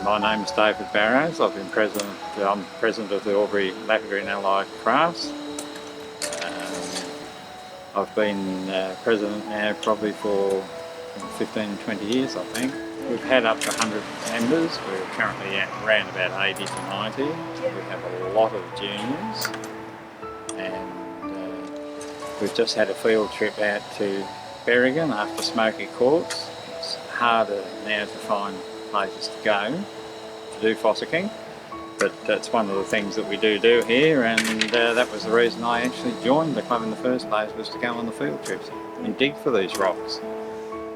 My name is David Barrows. I'm president of the Albury Lapidary and Allied Crafts. I've been president now probably for 15, 20 years, I think. We've had up to 100 members. We're currently at around about 80 to 90. We have a lot of juniors, and we've just had a field trip out to Berrigan after Smoky Quartz. It's harder now to find places to go to do fossicking, but that's one of the things that we do here, and that was the reason I actually joined the club in the first place, was to go on the field trips and dig for these rocks.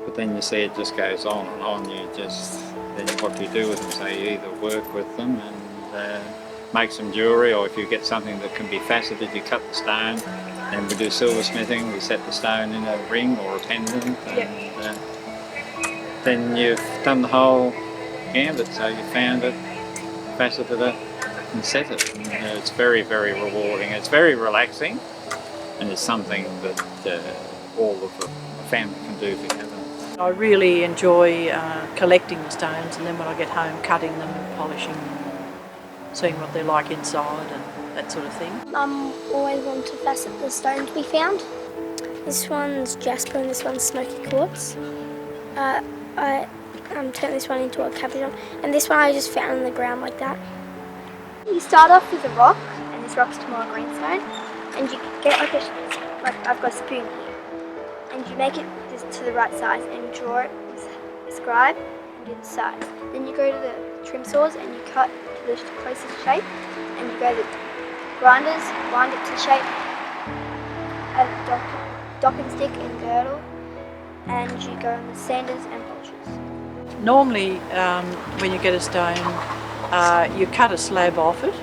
But then you see it just goes on and on. Then what do you do with them? So you either work with them and make some jewellery, or if you get something that can be faceted, you cut the stone. And we do silversmithing. We set the stone in a ring or a pendant, and then you've done the whole gambit. So you found it, faceted it, and set it. And it's very, very rewarding. It's very relaxing, and it's something that all of the family can do together. I really enjoy collecting the stones, and then when I get home cutting them and polishing them, seeing what they're like inside and that sort of thing. Always want to facet the stones we found. This one's jasper and this one's smoky quartz. I turned this one into a cabochon, and this one I just found on the ground like that. You start off with a rock, and this rock's tomorrow greenstone, and you get like I've got a spoon here, and you make it just to the right size and draw it with a scribe and do the size. Then you go to the trim saws and you cut to the closest shape, and you go to the grinders, grind it to shape, add a docking stick and girdle, and you go on the sanders and polishers. Normally when you get a stone, you cut a slab off it,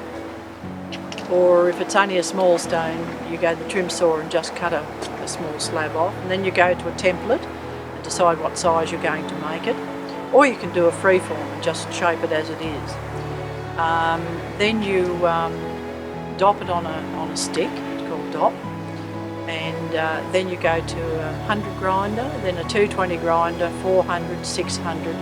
or if it's only a small stone, you go to the trim saw and just cut a small slab off, and then you go to a template and decide what size you're going to make it, or you can do a freeform and just shape it as it is. Then you dop it on a stick, it's called dop, and then you go to a 100 grinder, then a 220 grinder, 400, 600,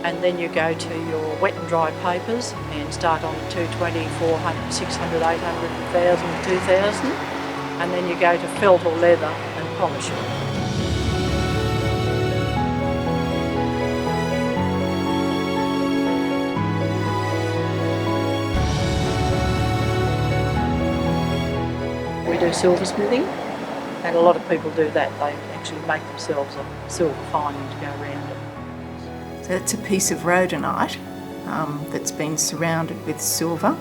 and then you go to your wet and dry papers and start on the 220, 400, 600, 800, 1000, 2000, and then you go to felt or leather and polish it. We do silversmithing, and a lot of people do that. They actually make themselves a silver fining to go around it. So it's a piece of rhodonite that's been surrounded with silver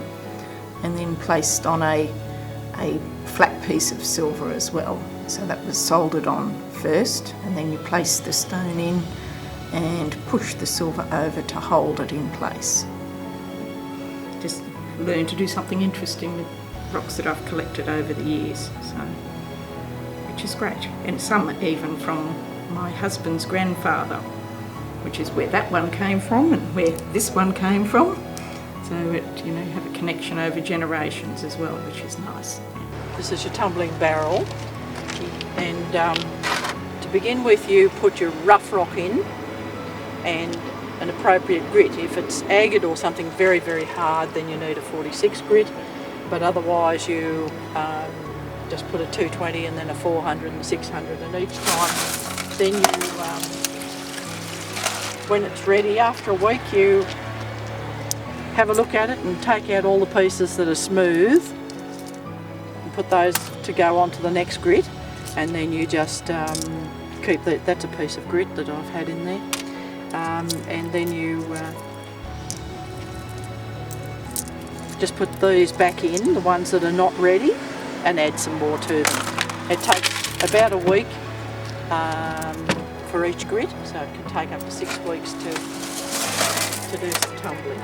and then placed on a flat piece of silver as well. So that was soldered on first, and then you place the stone in and push the silver over to hold it in place. Just learn to do something interesting with rocks that I've collected over the years, which is great. And some even from my husband's grandfather, which is where that one came from and where this one came from. So it, you have a connection over generations as well, which is nice. This is your tumbling barrel, and to begin with you put your rough rock in and an appropriate grit. If it's agate or something very, very hard, then you need a 46 grit, but otherwise you just put a 220 and then a 400 and 600, and each time then you, when it's ready, after a week you have a look at it and take out all the pieces that are smooth and put those to go on to the next grit, and then you just keep that's a piece of grit that I've had in there, and then you just put these back in, the ones that are not ready, and add some more to them. It takes about a week for each grit, so it can take up to 6 weeks to do some tumbling.